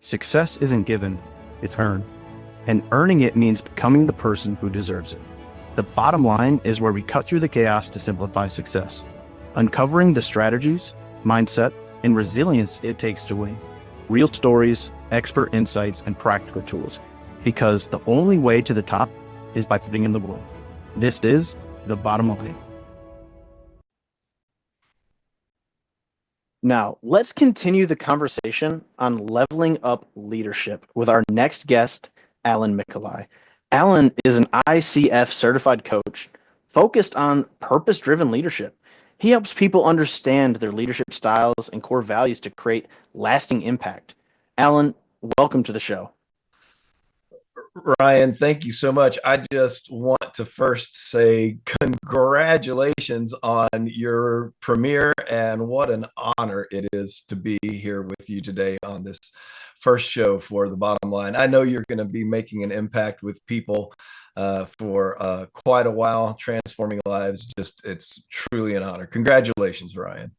Success isn't given, it's earned. And earning it means becoming the person who deserves it. The bottom line is where we cut through the chaos to simplify success, uncovering the strategies, mindset, and resilience it takes to win. Real stories, expert insights, and practical tools. Because the only way to the top is by putting in the work. This is the bottom line. Now, let's continue the conversation on leveling up leadership with our next guest, Alan Mikolaj. Alan is an ICF certified coach focused on purpose-driven leadership. He helps people understand their leadership styles and core values to create lasting impact. Alan, welcome to the show. Ryan, thank you so much. I just want to first say congratulations on your premiere, and what an honor it is to be here with you today on this first show for The Bottom Line. I know you're going to be making an impact with people for quite a while, transforming lives. It's truly an honor. Congratulations, Ryan.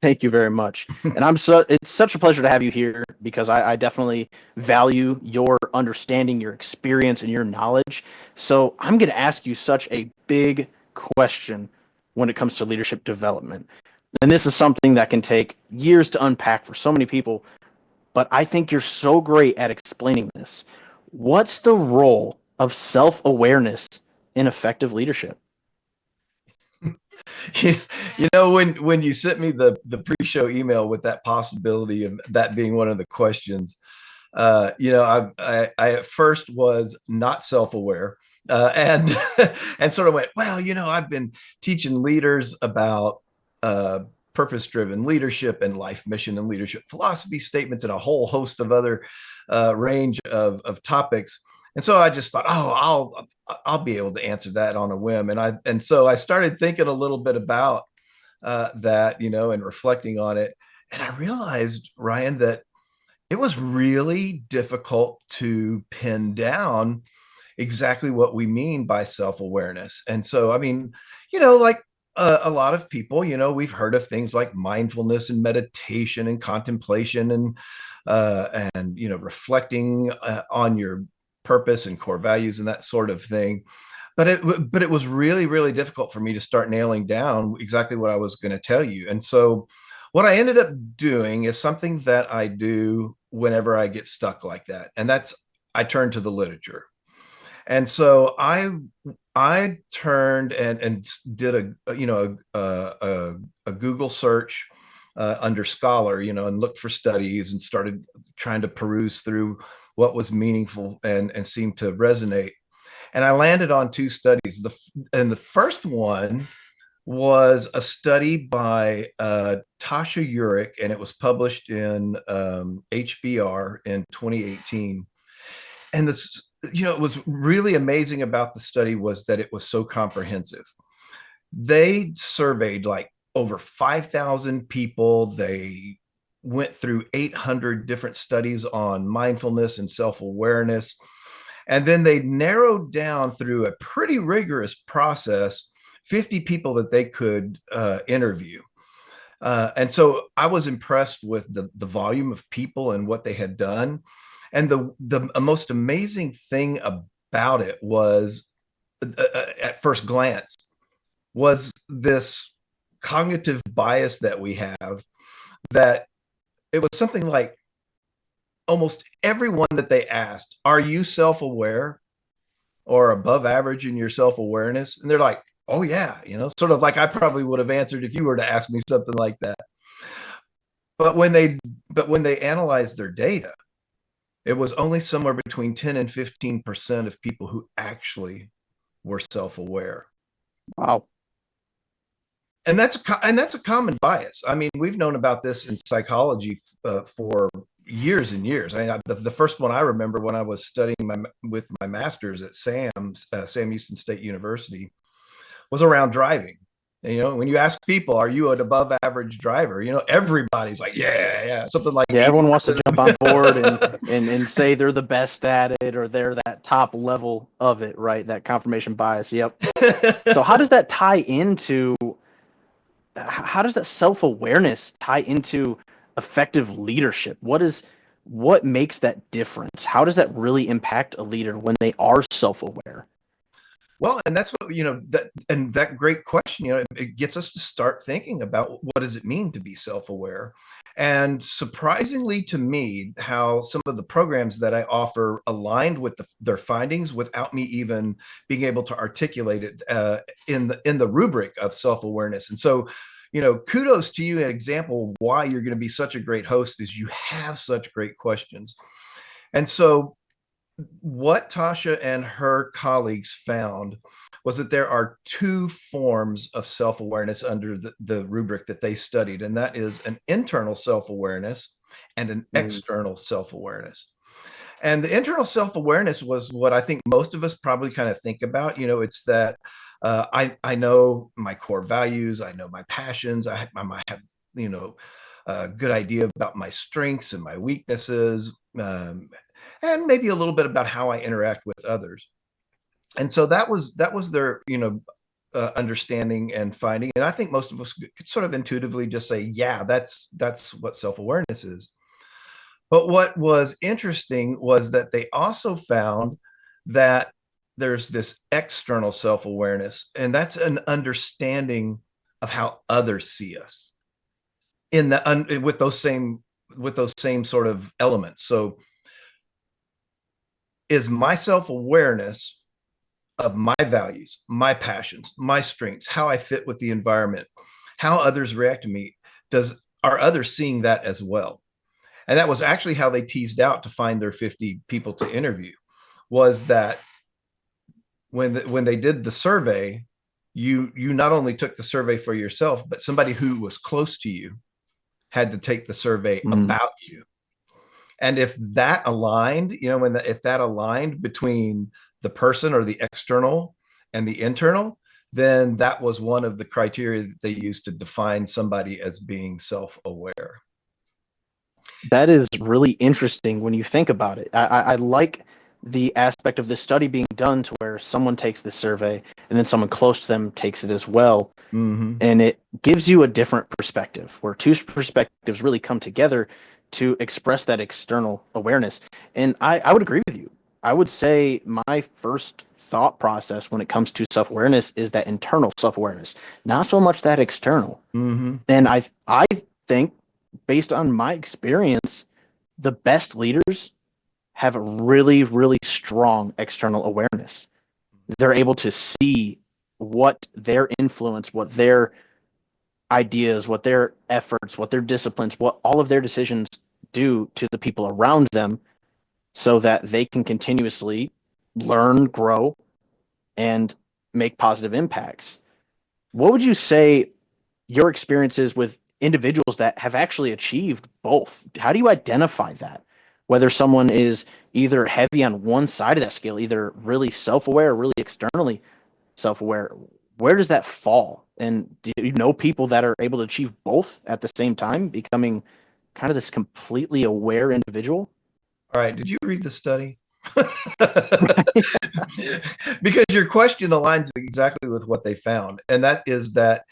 Thank you very much. And it's such a pleasure to have you here because I definitely value your understanding, your experience, and your knowledge. So I'm going to ask you such a big question when it comes to leadership development. And this is something that can take years to unpack for so many people, but I think you're so great at explaining this. What's the role of self-awareness in effective leadership? You know, when you sent me the pre-show email with that possibility of that being one of the questions, I at first was not self-aware, and and sort of went, well, I've been teaching leaders about purpose-driven leadership and life mission and leadership philosophy statements and a whole host of other range of topics. And so I just thought, oh, I'll be able to answer that on a whim. And so I started thinking a little bit about that, and reflecting on it. And I realized, Ryan, that it was really difficult to pin down exactly what we mean by self-awareness. And so, I mean, like a lot of people, we've heard of things like mindfulness and meditation and contemplation and reflecting on your purpose and core values and that sort of thing. But it was really, really difficult for me to start nailing down exactly what I was going to tell you. And so what I ended up doing is something that I do whenever I get stuck like that. And that's, I turn to the literature. And so I turned and did a Google search under Scholar, and looked for studies and started trying to peruse through what was meaningful and seemed to resonate. And I landed on two studies. The first one was a study by Tasha Eurich, and it was published in HBR in 2018. And this, it was really amazing about the study was that it was so comprehensive. They surveyed like over 5,000 people. They went through 800 different studies on mindfulness and self-awareness. And then they narrowed down through a pretty rigorous process 50 people that they could interview. And so I was impressed with the volume of people and what they had done. And the most amazing thing about it was, at first glance, was this cognitive bias that we have, that it was something like almost everyone that they asked, are you self-aware or above average in your self-awareness? And they're like, oh yeah, sort of like I probably would have answered if you were to ask me something like that. But when they analyzed their data, it was only somewhere between 10 and 15% of people who actually were self-aware. Wow. And that's a common bias. I mean, we've known about this in psychology for years and years. I mean, the first one I remember when I was studying with my master's at Sam Houston State University was around driving. And, when you ask people, are you an above average driver? Everybody's like, yeah, something like yeah. Everyone wants to jump on board and say they're the best at it or they're that top level of it, right? That confirmation bias. Yep. So how does that tie into? How does that self-awareness tie into effective leadership? What is what makes that difference? How does that really impact a leader when they are self-aware? Well, and that's what, that great question, it gets us to start thinking about what does it mean to be self-aware. And surprisingly to me, how some of the programs that I offer aligned with their findings without me even being able to articulate it in the rubric of self-awareness. And so, kudos to you. An example of why you're going to be such a great host is you have such great questions. And so what Tasha and her colleagues found was that there are two forms of self-awareness under the rubric that they studied, and that is an internal self-awareness and an Mm. external self-awareness. And the internal self-awareness was what I think most of us probably kind of think about. It's that I know my core values, I know my passions, I might have a good idea about my strengths and my weaknesses, and maybe a little bit about how I interact with others. And so that was their understanding and finding. And I think most of us could sort of intuitively just say, yeah, that's what self-awareness is. But what was interesting was that they also found that there's this external self-awareness, and that's an understanding of how others see us in the with those same sort of elements. So is my self-awareness of my values, my passions, my strengths, how I fit with the environment, how others react to me, are others seeing that as well? And that was actually how they teased out to find their 50 people to interview, was that when they did the survey, you not only took the survey for yourself, but somebody who was close to you had to take the survey Mm. about you. And if that aligned, if that aligned between the person or the external and the internal, then that was one of the criteria that they used to define somebody as being self-aware. That is really interesting when you think about it. I like the aspect of this study being done to where someone takes the survey and then someone close to them takes it as well. Mm-hmm. And it gives you a different perspective where two perspectives really come together to express that external awareness. And I would agree with you. I would say my first thought process when it comes to self awareness is that internal self awareness, not so much that external. Mm-hmm. And I think, based on my experience, the best leaders have a really, really strong external awareness. They're able to see what their influence, what their ideas, what their efforts, what their disciplines, what all of their decisions do to the people around them so that they can continuously learn, grow, and make positive impacts. What would you say your experiences with individuals that have actually achieved both? How do you identify that? Whether someone is either heavy on one side of that scale, either really self aware or really externally self aware, where does that fall? And do you know people that are able to achieve both at the same time, becoming kind of this completely aware individual? All right. Did you read the study? Because your question aligns exactly with what they found. And that is that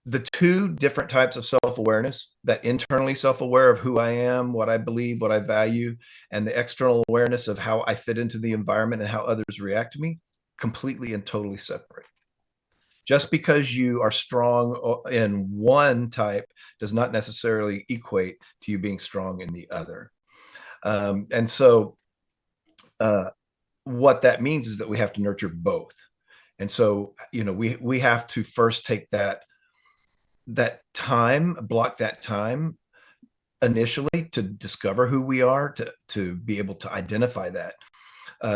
the two different types of self-awareness, that internally self-aware of who I am, what I believe, what I value, and the external awareness of how I fit into the environment and how others react to me, completely and totally separate. Just because you are strong in one type does not necessarily equate to you being strong in the other. And so uh, what that means is that we have to nurture both. And so, we have to first take that time, block that time initially to discover who we are, to be able to identify that,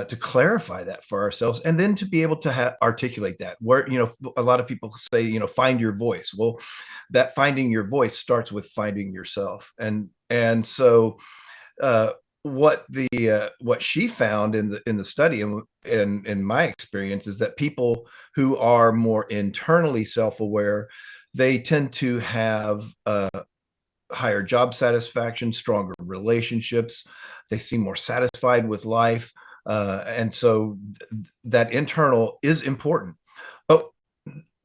to clarify that for ourselves, and then to be able to articulate that. Where a lot of people say, find your voice. Well, that finding your voice starts with finding yourself, and so what she found in the study, and in my experience, is that people who are more internally self-aware, they tend to have higher job satisfaction, stronger relationships. They seem more satisfied with life. And so that internal is important, but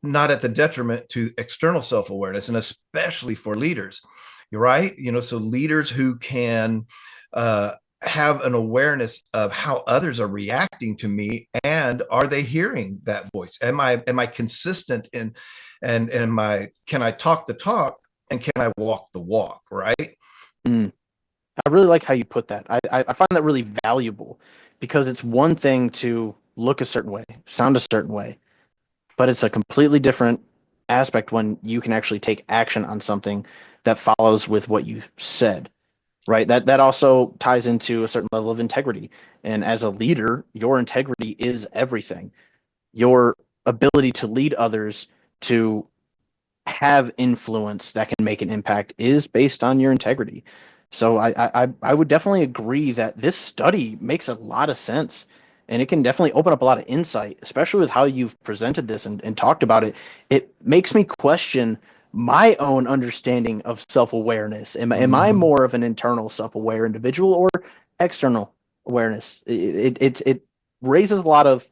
not at the detriment to external self-awareness, and especially for leaders. You're right. So leaders who can have an awareness of how others are reacting to me, and are they hearing that voice? Am I consistent in, and am I, can I talk the talk and can I walk the walk, right? Mm. I really like how you put that. I find that really valuable because it's one thing to look a certain way, sound a certain way, but it's a completely different aspect when you can actually take action on something that follows with what you said, right? That also ties into a certain level of integrity. And as a leader, your integrity is everything. Your ability to lead others to have influence that can make an impact is based on your integrity. So I would definitely agree that this study makes a lot of sense, and it can definitely open up a lot of insight, especially with how you've presented this and talked about it. It makes me question my own understanding of self-awareness. Am I Mm-hmm. more of an internal self-aware individual or external awareness? It raises a lot of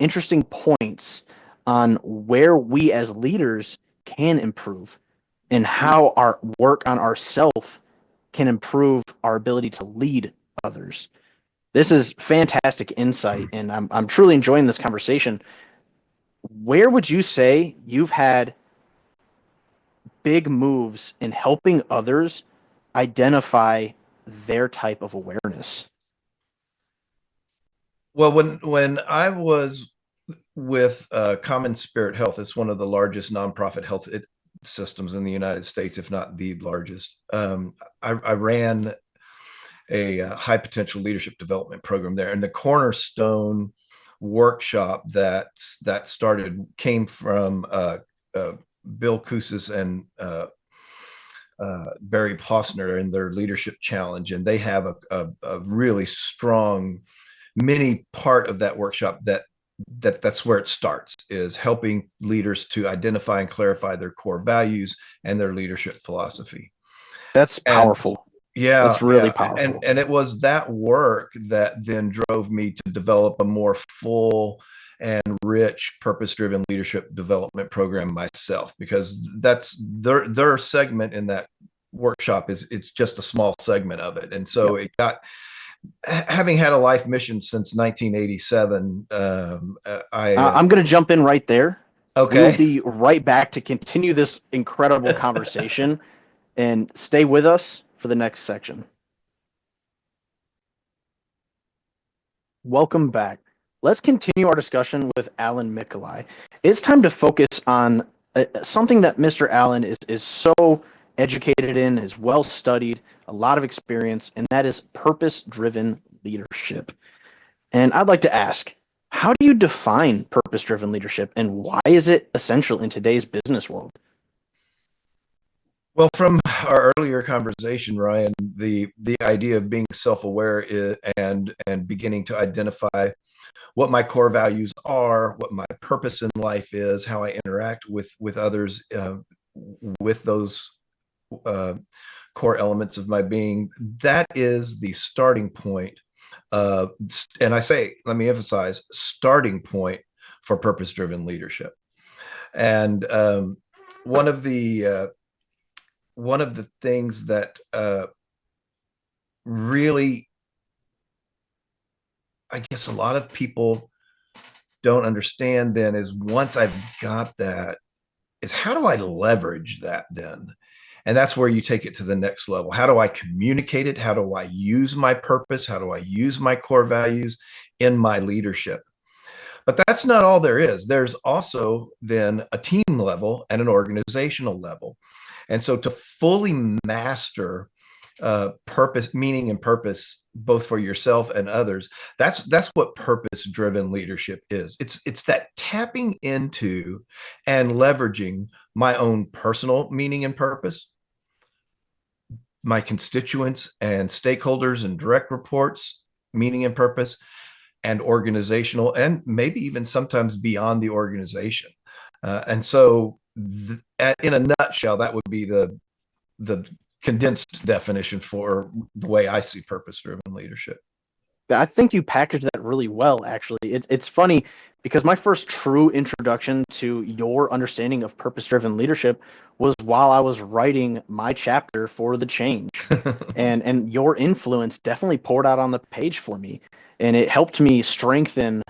interesting points on where we as leaders can improve and how our work on ourself can improve our ability to lead others. This is fantastic insight, and I'm truly enjoying this conversation. Where would you say you've had big moves in helping others identify their type of awareness? Well, when I was with Common Spirit Health, it's one of the largest nonprofit health systems in the United States, if not the largest. I ran a high potential leadership development program there, and the cornerstone workshop that started came from uh, Bill Koussis and Barry Posner in their leadership challenge, and they have a really strong mini part of that workshop that's where it starts, is helping leaders to identify and clarify their core values and their leadership philosophy. That's And powerful. yeah, That's really yeah, and powerful. and it was that work that then drove me to develop a more full and rich purpose-driven leadership development program myself, because that's their segment in that workshop is, it's just a small segment of it. And so Yep. it got, having had a life mission since 1987, I'm going to jump in right there. We will okay. be right back to continue this incredible conversation and stay with us for the next section. Welcome back. Let's continue our discussion with Alan Mikolaj. It's time to focus on something that Mr. Allen is so educated in, is well studied, a lot of experience, and that is purpose driven leadership. And I'd like to ask, how do you define purpose driven leadership and why is it essential in today's business world? Well, from our earlier conversation, Ryan, the idea of being self-aware and beginning to identify what my core values are, what my purpose in life is, how I interact with others, with those uh, core elements of my being. That is the starting point. And I say, let me emphasize, starting point for purpose-driven leadership. And one of the one of the things that really, I guess, a lot of people don't understand then is, once I've got that, is how do I leverage that then? And that's where you take it to the next level. How do I communicate it? How do I use my purpose? How do I use my core values in my leadership? But that's not all there is. There's also then a team level and an organizational level. And so to fully master purpose, meaning, and purpose, both for yourself and others, that's what purpose-driven leadership is. It's that tapping into and leveraging my own personal meaning and purpose, my constituents and stakeholders and direct reports, meaning and purpose, and organizational, and maybe even sometimes beyond the organization. And so, in a nutshell, that would be the condensed definition for the way I see purpose driven leadership. I think you packaged that really well, actually. It's funny because my first true introduction to your understanding of purpose-driven leadership was while I was writing my chapter for the change. And your influence definitely poured out on the page for me. And it helped me strengthen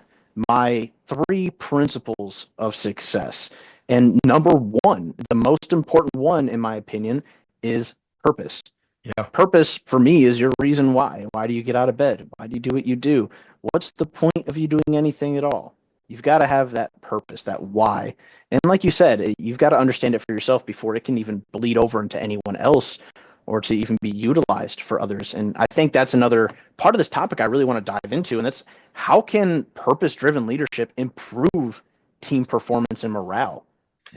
my three principles of success. And number one, the most important one, in my opinion, is purpose. Yeah. Purpose for me is your reason why. Why do you get out of bed? Why do you do what you do? What's the point of you doing anything at all? You've got to have that purpose, that why. And like you said, you've got to understand it for yourself before it can even bleed over into anyone else or to even be utilized for others. And I think that's another part of this topic I really want to dive into. And that's how can purpose driven leadership improve team performance and morale?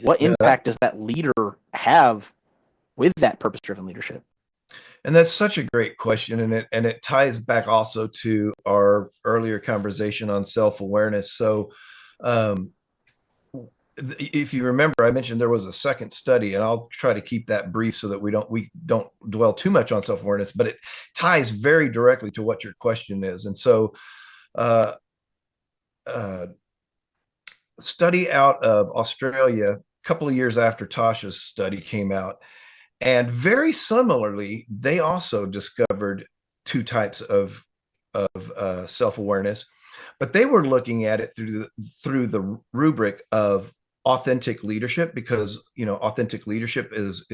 What Yeah, impact does that leader have with that purpose driven leadership? and that's such a great question, and it ties back also to our earlier conversation on self-awareness. So, um, if you remember, I mentioned there was a second study, and I'll try to keep that brief so that we don't dwell too much on self-awareness, but it ties very directly to what your question is. And so, uh, uh, study out of Australia a couple of years after Tasha's study came out. And very similarly, they also discovered two types of self-awareness, but they were looking at it through the rubric of authentic leadership, because authentic leadership is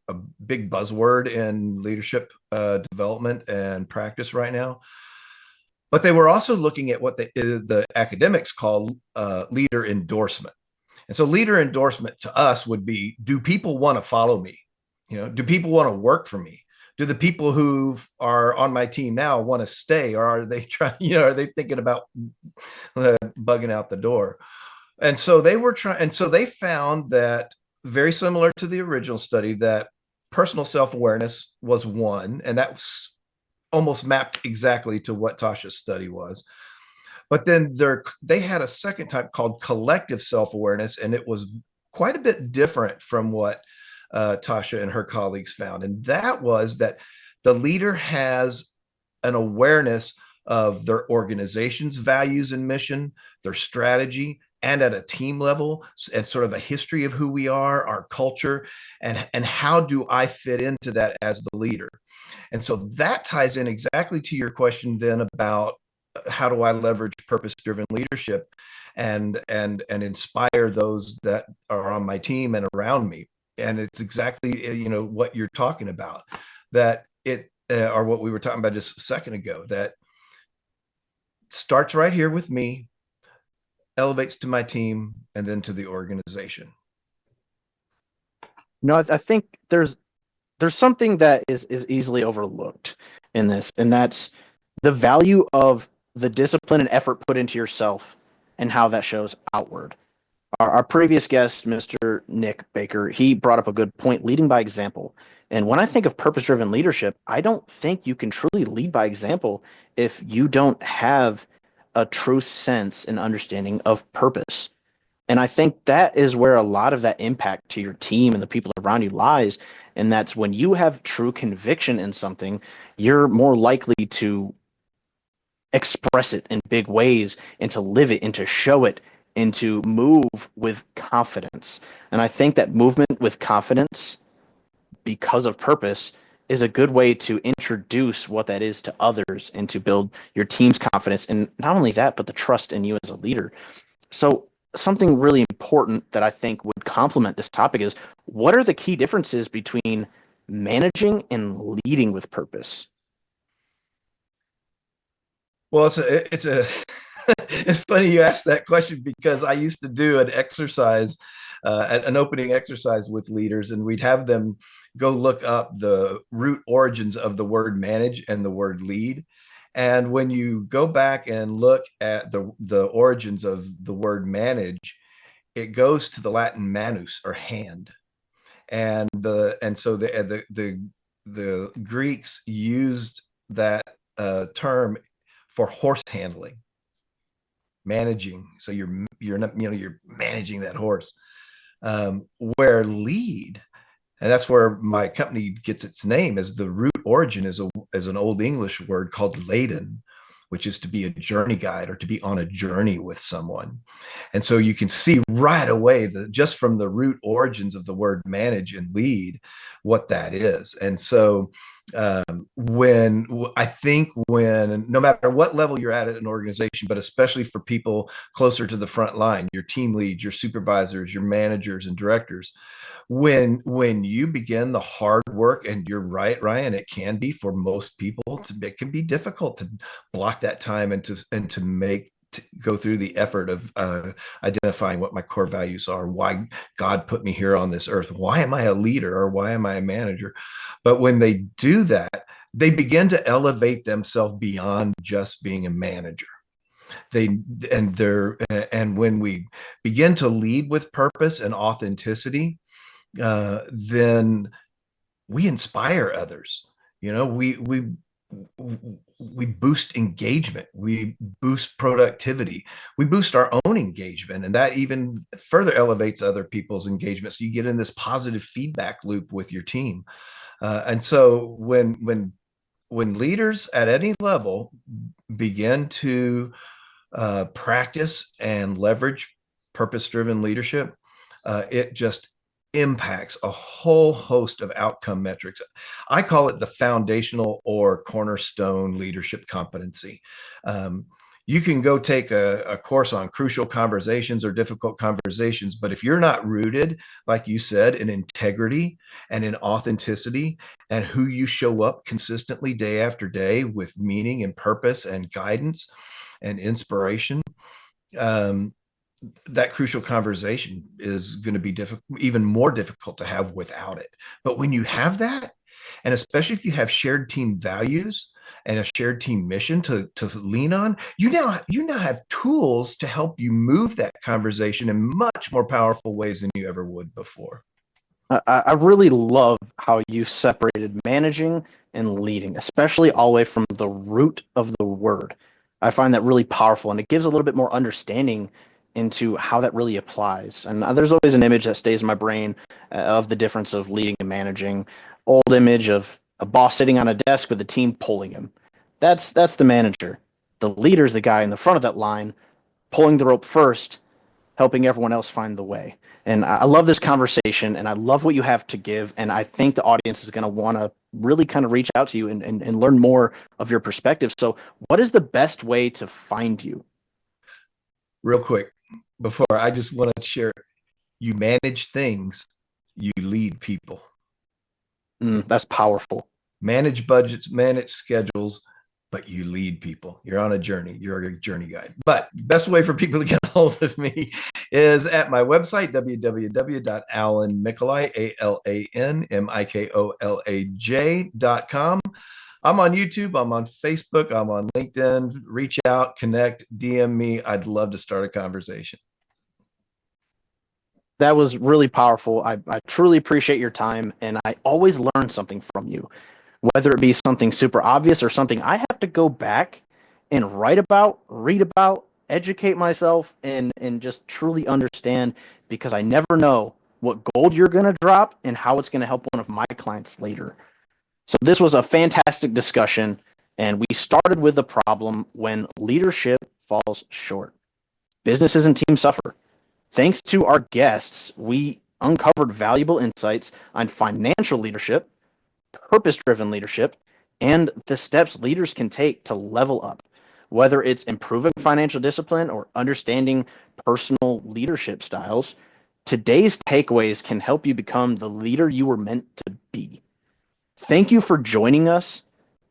a big buzzword in leadership development and practice right now. But they were also looking at what the academics call leader endorsement. And so leader endorsement to us would be, do people want to follow me? Do people want to work for me? Do the people who are on my team now want to stay, or are they trying, are they thinking about bugging out the door? And so they were trying, and so they found that, very similar to the original study, that personal self-awareness was one, and that was almost mapped exactly to what Tasha's study was. But then they had a second type called collective self-awareness, and it was quite a bit different from what Tasha and her colleagues found. And that was that the leader has an awareness of their organization's values and mission, their strategy, and at a team level, and sort of a history of who we are, our culture, and how do I fit into that as the leader. And so that ties in exactly to your question then about how do I leverage purpose-driven leadership and inspire those that are on my team and around me. And it's exactly what you're talking about, that it or what we were talking about just a second ago, that starts right here with me, elevates to my team, and then to the organization. I think there's something that is easily overlooked in this, and that's the value of the discipline and effort put into yourself and how that shows outward. Our previous guest, Mr. Nick Baker, he brought up a good point, leading by example. And when I think of purpose driven leadership, I don't think you can truly lead by example if you don't have a true sense and understanding of purpose. And I think that is where a lot of that impact to your team and the people around you lies. And that's when you have true conviction in something, you're more likely to express it in big ways and to live it and to show it and to move with confidence. And I think that movement with confidence because of purpose is a good way to introduce what that is to others and to build your team's confidence. And not only that, but the trust in you as a leader. So, something really important that I think would complement this topic is what are the key differences between managing and leading with purpose? Well, it's a it's funny you asked that question, because I used to do an exercise, an opening exercise with leaders, and we'd have them go look up the root origins of the word manage and the word lead. And when you go back and look at the origins of the word manage, it goes to the Latin manus, or hand. And so the Greeks used that term for horse handling, managing. So you're not, you're managing that horse. Where lead, and that's where my company gets its name, is the root origin is an old English word called laden, which is to be a journey guide or to be on a journey with someone. And so you can see right away that just from the root origins of the word manage and lead, what that is. And so when no matter what level you're at an organization, but especially for people closer to the front line, your team leads, your supervisors, your managers and directors, when you begin the hard work, and you're right, Ryan, it can be for most people, it can be difficult to block that time and to go through the effort of identifying what my core values are, why God put me here on this earth, why am I a leader or why am I a manager? But when they do that, they begin to elevate themselves beyond just being a manager. And when we begin to lead with purpose and authenticity, then we inspire others. We boost engagement, we boost productivity, we boost our own engagement, and that even further elevates other people's engagement. So you get in this positive feedback loop with your team. And so when leaders at any level begin to practice and leverage purpose-driven leadership, it just impacts a whole host of outcome metrics. I call it the foundational or cornerstone leadership competency. You can go take a course on crucial conversations or difficult conversations, but if you're not rooted, like you said, in integrity and in authenticity and who you show up consistently day after day with meaning and purpose and guidance and inspiration, that crucial conversation is going to be even more difficult to have without it. But when you have that, and especially if you have shared team values and a shared team mission to lean on, you now have tools to help you move that conversation in much more powerful ways than you ever would before. I really love how you separated managing and leading, especially all the way from the root of the word. I find that really powerful, and it gives a little bit more understanding into how that really applies. And there's always an image that stays in my brain of the difference of leading and managing. Old image of a boss sitting on a desk with a team pulling him. That's the manager. The leader's the guy in the front of that line, pulling the rope first, helping everyone else find the way. And I love this conversation, and I love what you have to give. And I think the audience is going to want to really kind of reach out to you and learn more of your perspective. So what is the best way to find you? Real quick, before, I just want to share, you manage things, you lead people. That's powerful. Manage budgets, manage schedules, but you lead people. You're on a journey. You're a journey guide. But best way for people to get a hold of me is at my website, www.alanmikolaj.com. I'm on YouTube. I'm on Facebook. I'm on LinkedIn. Reach out, connect, DM me. I'd love to start a conversation. That was really powerful. I truly appreciate your time, and I always learn something from you, whether it be something super obvious or something I have to go back and write about, read about, educate myself, and just truly understand, because I never know what gold you're going to drop and how it's going to help one of my clients later. So this was a fantastic discussion, and we started with the problem when leadership falls short. Businesses and teams suffer. Thanks to our guests, we uncovered valuable insights on financial leadership, purpose-driven leadership, and the steps leaders can take to level up, whether it's improving financial discipline or understanding personal leadership styles. Today's takeaways can help you become the leader you were meant to be. Thank you for joining us.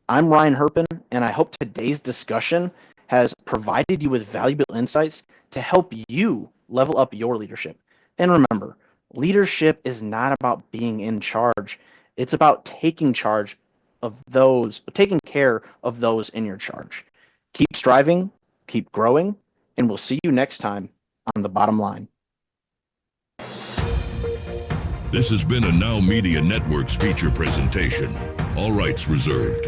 I'm Ryan Herpin, and I hope today's discussion has provided you with valuable insights to help you level up your leadership. And remember, leadership is not about being in charge. It's about taking care of those in your charge. Keep striving, keep growing, and we'll see you next time on The Bottom Line. This has been a Now Media Networks feature presentation. All rights reserved.